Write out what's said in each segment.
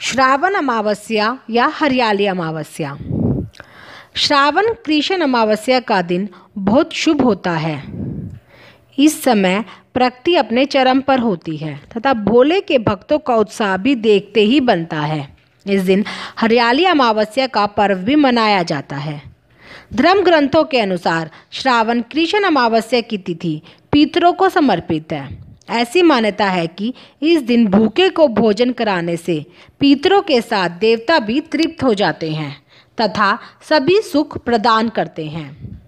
श्रावण अमावस्या या हरियाली अमावस्या। श्रावण कृष्ण अमावस्या का दिन बहुत शुभ होता है। इस समय प्रकृति अपने चरम पर होती है तथा भोले के भक्तों का उत्साह भी देखते ही बनता है। इस दिन हरियाली अमावस्या का पर्व भी मनाया जाता है। धर्म ग्रंथों के अनुसार श्रावण कृष्ण अमावस्या की तिथि पितरों को समर्पित है। ऐसी मान्यता है कि इस दिन भूखे को भोजन कराने से पितरों के साथ देवता भी तृप्त हो जाते हैं तथा सभी सुख प्रदान करते हैं।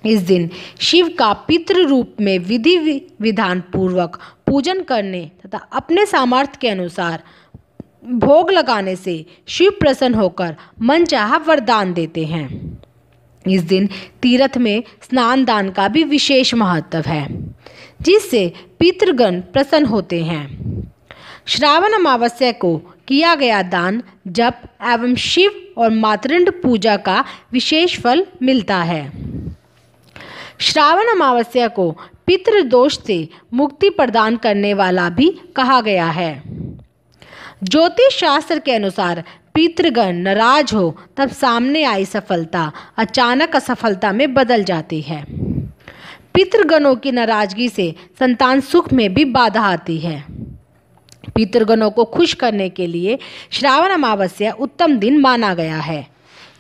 इस दिन शिव का पितृ रूप में विधि विधान पूर्वक पूजन करने तथा अपने सामर्थ्य के अनुसार भोग लगाने से शिव प्रसन्न होकर मनचाहा वरदान देते हैं। इस दिन तीर्थ में स्नान दान का भी विशेष महत्व है, जिससे पितृगण प्रसन्न होते हैं। श्रावण अमावस्या को किया गया दान, जप एवं शिव और मातृंड पूजा का विशेष फल मिलता है। श्रावण अमावस्या को पितृदोष से मुक्ति प्रदान करने वाला भी कहा गया है। ज्योतिष शास्त्र के अनुसार पितृगण नाराज हो तब सामने आई सफलता अचानक असफलता में बदल जाती है। पितृगणों की नाराजगी से संतान सुख में भी बाधा आती है। पितृगणों को खुश करने के लिए श्रावण अमावस्या उत्तम दिन माना गया है।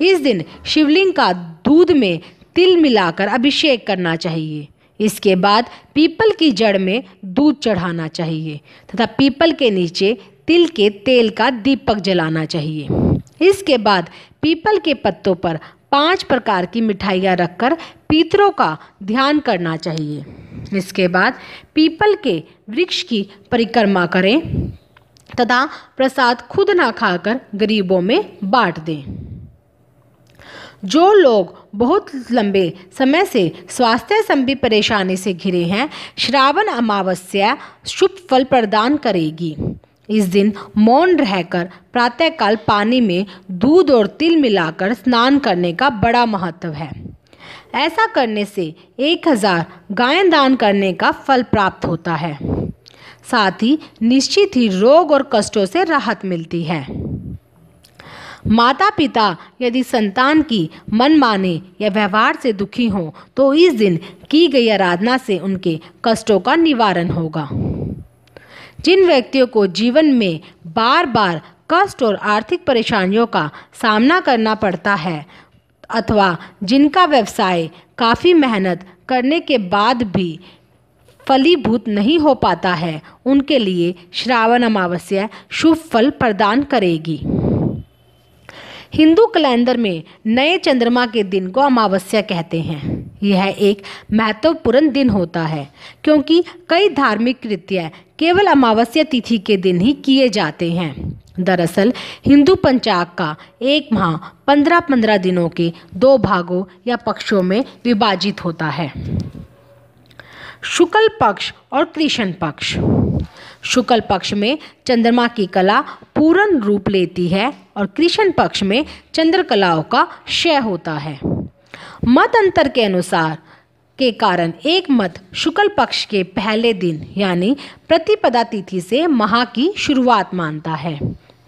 इस दिन शिवलिंग का दूध में तिल मिलाकर अभिषेक करना चाहिए। इसके बाद पीपल की जड़ में दूध चढ़ाना चाहिए तथा पीपल के नीचे तिल के तेल का दीपक जलाना चाहिए। इसके बाद पीपल के पत्तों पर 5 प्रकार की मिठाइयाँ रखकर पितरों का ध्यान करना चाहिए। इसके बाद पीपल के वृक्ष की परिक्रमा करें तथा प्रसाद खुद ना खाकर गरीबों में बांट दें। जो लोग बहुत लंबे समय से स्वास्थ्य संबंधी परेशानी से घिरे हैं, श्रावण अमावस्या शुभ फल प्रदान करेगी। इस दिन मौन रहकर प्रातःकाल पानी में दूध और तिल मिलाकर स्नान करने का बड़ा महत्व है। ऐसा करने से 1000 गायें दान करने का फल प्राप्त होता है। साथ ही निश्चित ही रोग और कष्टों से राहत मिलती है। माता पिता यदि संतान की मनमाने या व्यवहार से दुखी हों तो इस दिन की गई आराधना से उनके कष्टों का निवारण होगा। जिन व्यक्तियों को जीवन में बार बार कष्ट और आर्थिक परेशानियों का सामना करना पड़ता है अथवा जिनका व्यवसाय काफ़ी मेहनत करने के बाद भी फलीभूत नहीं हो पाता है, उनके लिए श्रावण अमावस्या शुभ फल प्रदान करेगी। हिंदू कैलेंडर में नए चंद्रमा के दिन को अमावस्या कहते हैं। यह एक महत्वपूर्ण दिन होता है क्योंकि कई धार्मिक कृत्य केवल अमावस्या तिथि के दिन ही किए जाते हैं। दरअसल हिंदू पंचांग का एक माह 15-15 दिनों के 2 भागों या पक्षों में विभाजित होता है। शुक्ल पक्ष और कृष्ण पक्ष। शुक्ल पक्ष में चंद्रमा की कला पूर्ण रूप लेती है और कृष्ण पक्ष में चंद्र कलाओं का क्षय होता है। मत अंतर के अनुसार के कारण एक मत शुक्ल पक्ष के पहले दिन यानी प्रतिपदा तिथि से माह की शुरुआत मानता है,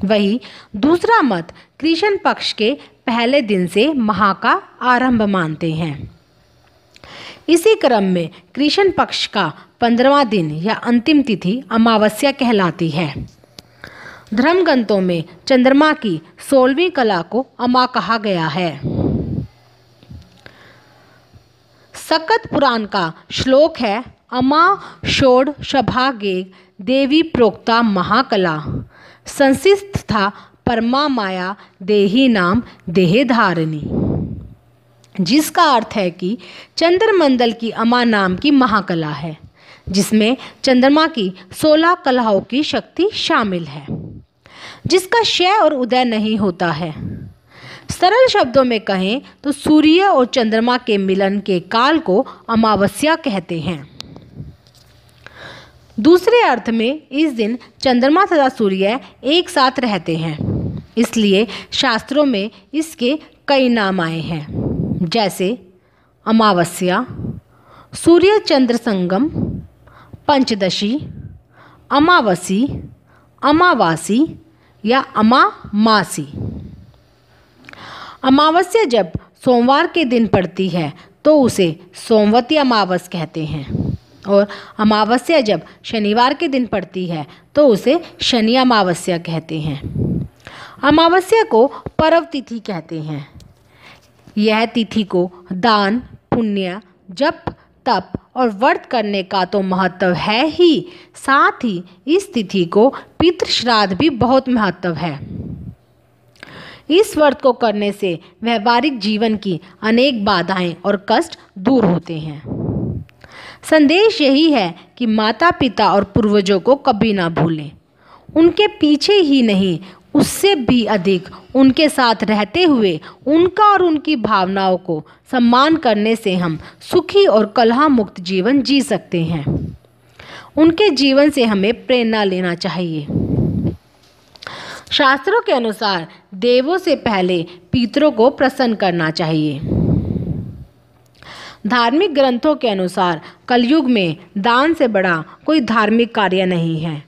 वही दूसरा मत कृष्ण पक्ष के पहले दिन से माह का आरंभ मानते हैं। इसी क्रम में कृष्ण पक्ष का 15वां दिन या अंतिम तिथि अमावस्या कहलाती है। धर्म ग्रंथों में चंद्रमा की 16वीं कला को अमा कहा गया है। सकत पुराण का श्लोक है, अमा षोड शभागे देवी प्रोक्ता महाकला संसिस्था परमा माया देही नाम देह धारिणी, जिसका अर्थ है कि चंद्रमंडल की अमा नाम की महाकला है जिसमें चंद्रमा की 16 कलाओं की शक्ति शामिल है, जिसका क्षय और उदय नहीं होता है। सरल शब्दों में कहें तो सूर्य और चंद्रमा के मिलन के काल को अमावस्या कहते हैं। दूसरे अर्थ में इस दिन चंद्रमा तथा सूर्य एक साथ रहते हैं, इसलिए शास्त्रों में इसके कई नाम आए हैं, जैसे अमावस्या, सूर्य चंद्र संगम, पंचदशी, अमावसी, अमावासी, या अमामासी। अमावस्या जब सोमवार के दिन पड़ती है तो उसे सोमवती अमावस कहते हैं, और अमावस्या जब शनिवार के दिन पड़ती है तो उसे शनि अमावस्या कहते हैं। अमावस्या को पर्व तिथि कहते हैं। यह तिथि को दान, पुण्य, जप, तप और व्रत करने का तो महत्व है ही, साथ ही इस तिथि को पितृ श्राद्ध भी बहुत महत्व है। इस व्रत को करने से व्यवहारिक जीवन की अनेक बाधाएं और कष्ट दूर होते हैं। संदेश यही है कि माता पिता और पूर्वजों को कभी ना भूलें। उनके पीछे ही नहीं, उससे भी अधिक उनके साथ रहते हुए उनका और उनकी भावनाओं को सम्मान करने से हम सुखी और कलह मुक्त जीवन जी सकते हैं। उनके जीवन से हमें प्रेरणा लेना चाहिए। शास्त्रों के अनुसार देवों से पहले पितरों को प्रसन्न करना चाहिए। धार्मिक ग्रंथों के अनुसार कलयुग में दान से बड़ा कोई धार्मिक कार्य नहीं है।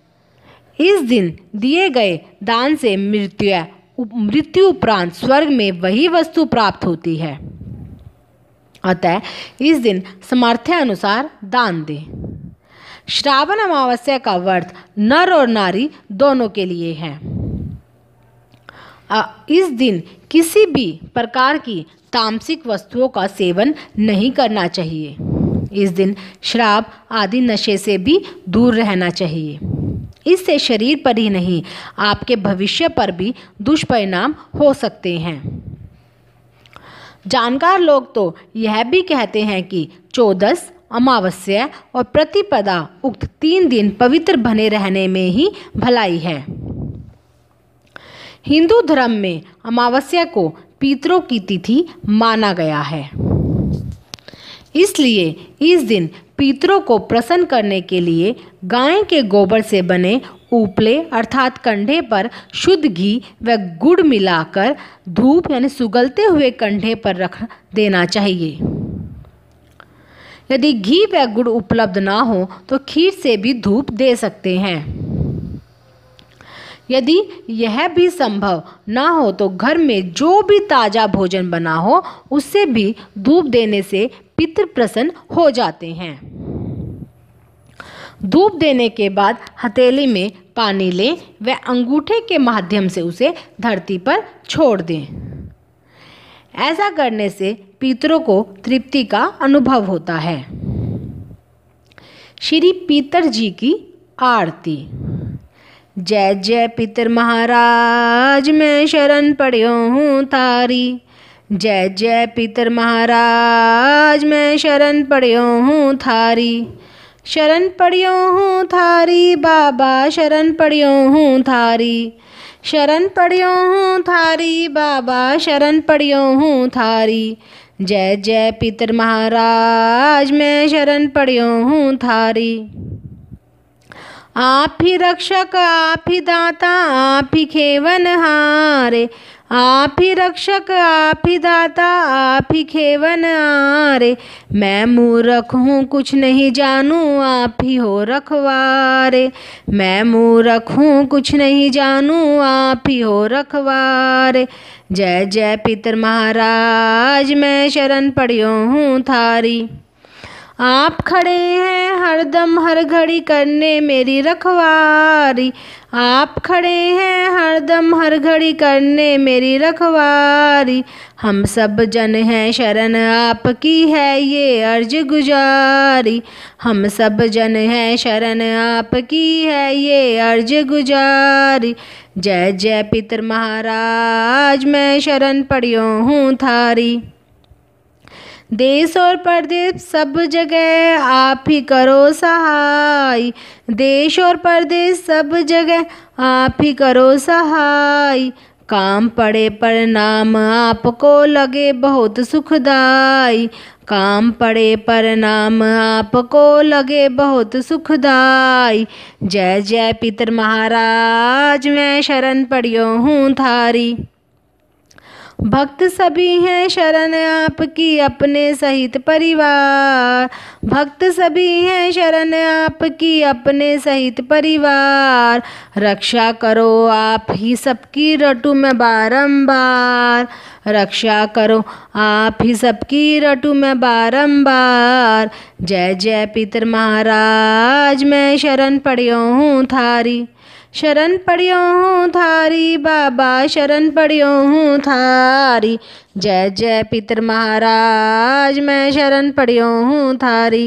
इस दिन दिए गए दान से मृत्यु उपरांत स्वर्ग में वही वस्तु प्राप्त होती है। अतः इस दिन सामर्थ्य अनुसार दान दें। श्रावण अमावस्या का व्रत नर और नारी दोनों के लिए है। इस दिन किसी भी प्रकार की तामसिक वस्तुओं का सेवन नहीं करना चाहिए। इस दिन शराब आदि नशे से भी दूर रहना चाहिए। इससे शरीर पर ही नहीं, आपके भविष्य पर भी दुष्परिणाम हो सकते हैं। जानकार लोग तो यह भी कहते हैं कि चौदस, अमावस्या और प्रतिपदा उक्त 3 दिन पवित्र बने रहने में ही भलाई है। हिंदू धर्म में अमावस्या को पितरों की तिथि माना गया है। इसलिए इस दिन पितरों को प्रसन्न करने के लिए गाय के गोबर से बने उपले अर्थात कंधे पर शुद्ध घी व गुड़ मिलाकर धूप यानी सुगलते हुए कंधे पर रख देना चाहिए। यदि घी व गुड़ उपलब्ध ना हो तो खीर से भी धूप दे सकते हैं। यदि यह भी संभव ना हो तो घर में जो भी ताज़ा भोजन बना हो उससे भी धूप देने से पितृ प्रसन्न हो जाते हैं। धूप देने के बाद हथेली में पानी लें व अंगूठे के माध्यम से उसे धरती पर छोड़ दें। ऐसा करने से पितरों को तृप्ति का अनुभव होता है। श्री पितर जी की आरती। जय जय पितर महाराज, मैं शरण पड़ियो हूँ थारी। जय जय पितर महाराज, मैं शरण पड़ियो हूँ थारी। शरण पड़ियो हूँ थारी बाबा, शरण पड़ियो हूँ थारी। शरण पड़ियो हूँ थारी बाबा, शरण पड़ियो हूँ थारी। जय जय पितर महाराज, मैं शरण पड़ियो हूँ थारी। आप ही रक्षक, आप ही दाता, आप ही खेवनहारे। आप ही रक्षक, आप ही दाता, आप ही खेवनहारे। मैं मूर्ख हूँ कुछ नहीं जानूँ, आप ही हो रखवारे। मैं मूर्ख हूँ कुछ नहीं जानूँ, आप ही हो रखवारे। जय जय पितर महाराज, मैं शरण पड़ियो हूँ थारी। आप खड़े हैं हरदम हर घड़ी करने मेरी रखवारी। आप खड़े हैं हरदम हर घड़ी करने मेरी रखवारी। हम सब जन हैं शरण आपकी है ये अर्ज गुजारी। हम सब जन हैं शरण आपकी है ये अर्ज गुजारी। जय जय पितर महाराज, मैं शरण पड़ियो हूँ थारी। देश और परदेश सब जगह आप ही करो सहाय। देश और परदेश सब जगह आप ही करो सहाय। काम पड़े पर नाम आपको लगे बहुत सुखदाई। काम पड़े पर नाम आपको लगे बहुत सुखदाई। जय जय पितर महाराज, मैं शरण पड़ियो हूँ थारी। भक्त सभी हैं शरण आपकी अपने सहित परिवार। भक्त सभी हैं शरण आपकी अपने सहित परिवार। रक्षा करो आप ही सबकी रटूं मैं बारंबार। रक्षा करो आप ही सबकी रटूं मैं बारंबार। जय जय पितर महाराज मैं शरण पड़ियो हूँ थारी। शरण पड़ियो हूँ थारी बाबा शरण पड़ियो हूँ थारी। जय जय पितर महाराज मैं शरण पड़ियो हूँ थारी।